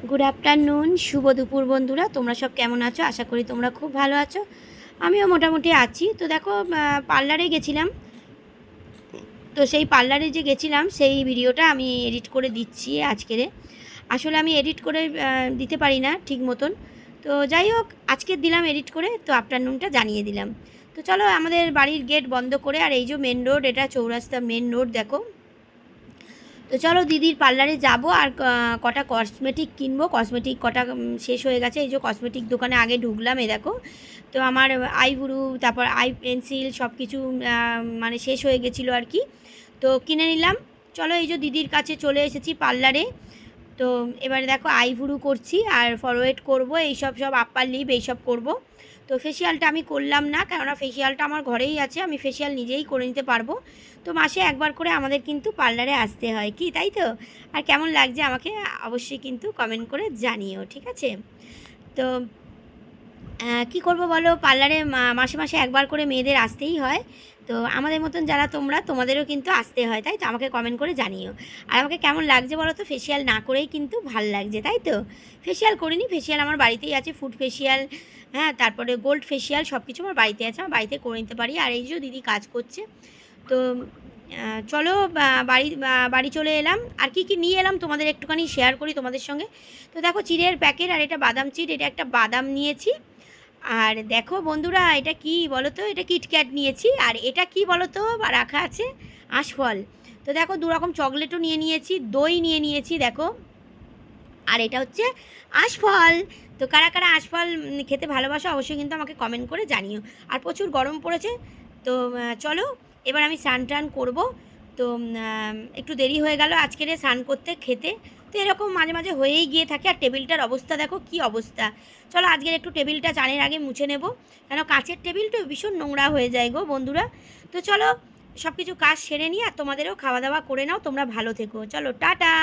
Good afternoon, শুভ দুপুর বন্ধুরা। তোমরা সব কেমন আছো? আশা করি তোমরা খুব ভালো আছো। আমিও মোটামুটি আছি। তো দেখো, পার্লারে গেছিলাম। তো সেই পার্লারে যে গেছিলাম সেই ভিডিওটা আমি এডিট করে দিচ্ছি আজকেরে। আসলে আমি এডিট করে দিতে পারি না ঠিক মতন। তো যাই হোক, আজকে দিলাম এডিট করে, তো আফটারনুনটা জানিয়ে দিলাম। তো চলো, আমাদের বাড়ির গেট বন্ধ করে, আর এই যে মেন রোড, এটা চৌরাস্তা মেন রোড দেখো। তো চলো দিদির পার্লারে যাব, আর কটা কসমেটিক কিনবো। কসমেটিক কটা শেষ হয়ে গেছে। এই যে কসমেটিক দোকানে আগে ঢুকলাম, এ দেখো। তো আমার আইব্রু, তারপর আই পেন্সিল সব কিছু মানে শেষ হয়ে গেছিলো আর কি। তো কিনে নিলাম। চলো, এই যে দিদির কাছে চলে এসেছি পার্লারে। তো এবারে দেখো আইব্রু করছি, আর ফরওয়েড করব, এইসব সব আপার লিপ এইসব করব। তো ফেসিয়ালটা আমি করলাম না, কেননা ফেসিয়ালটা আমার ঘরেই আছে, আমি ফেসিয়াল নিজেই করে নিতে পারবো। তো মাসে একবার করে আমাদের কিন্তু পার্লারে আসতে হয়, কি তাই তো? আর কেমন লাগছে আমাকে অবশ্যই কিন্তু কমেন্ট করে জানিও, ঠিক আছে? তো কি করব বলো, পার্লারে মাসে মাসে একবার করে মেয়েদের আসতেই হয়। তো আমাদের মতন যারা তোমরা, তোমাদেরও কিন্তু আসতে হয়, তাই তো? আমাকে কমেন্ট করে জানিও। আর আমাকে কেমন লাগছে বলো তো, ফেসিয়াল না করেই কিন্তু ভাল লাগছে, তাই তো? ফেসিয়াল করিনি, ফেসিয়াল আমার বাড়িতেই আছে, ফুড ফেসিয়াল, হ্যাঁ, তারপরে গোল্ড ফেসিয়াল সব কিছু আমার বাড়িতে আছে, আমার বাড়িতে করে নিতে পারি। আর এই যে দিদি কাজ করছে। তো চলো, বাড়ি চলে এলাম। আর কি কি নিয়ে এলাম তোমাদের একটুখানি শেয়ার করি তোমাদের সঙ্গে। তো দেখো, চিড়ের প্যাকেট, আর এটা বাদাম চিট, এটা একটা বাদাম নিয়েছি। আর দেখো বন্ধুরা, এটা কি বলো তো, এটা কিটক্যাট নিয়েছি। আর এটা কি বলো তো, রাখা আছে আঁশফল। তো দেখো, দু রকম চকলেটও নিয়ে নিয়েছি, দই নিয়ে নিয়েছি দেখো। আর এটা হচ্ছে আঁশফল। তো কারা কারা আঁশফল খেতে ভালোবাসো অবশ্যই কিন্তু আমাকে কমেন্ট করে জানিও। আর প্রচুর গরম পড়েছে। তো চলো, এবার আমি স্নান টান করবো। তো একটু দেরি হয়ে গেল আজকের স্নান করতে, খেতে। তো এরকম মাঝে মাঝে হয়েই গিয়ে থাকে। আর টেবিলটার অবস্থা দেখো কি অবস্থা। চলো, আজকের একটু টেবিলটা চানের আগে মুছে নেব, কেন কাঁচের টেবিল তো ভীষণ নোংরা হয়ে যায় গো বন্ধুরা। তো চলো, সব কিছু কাজ সেরে নিই, আর তোমাদেরও খাওয়া দাওয়া করে নাও। তোমরা ভালো থেকো, চলো টাটা।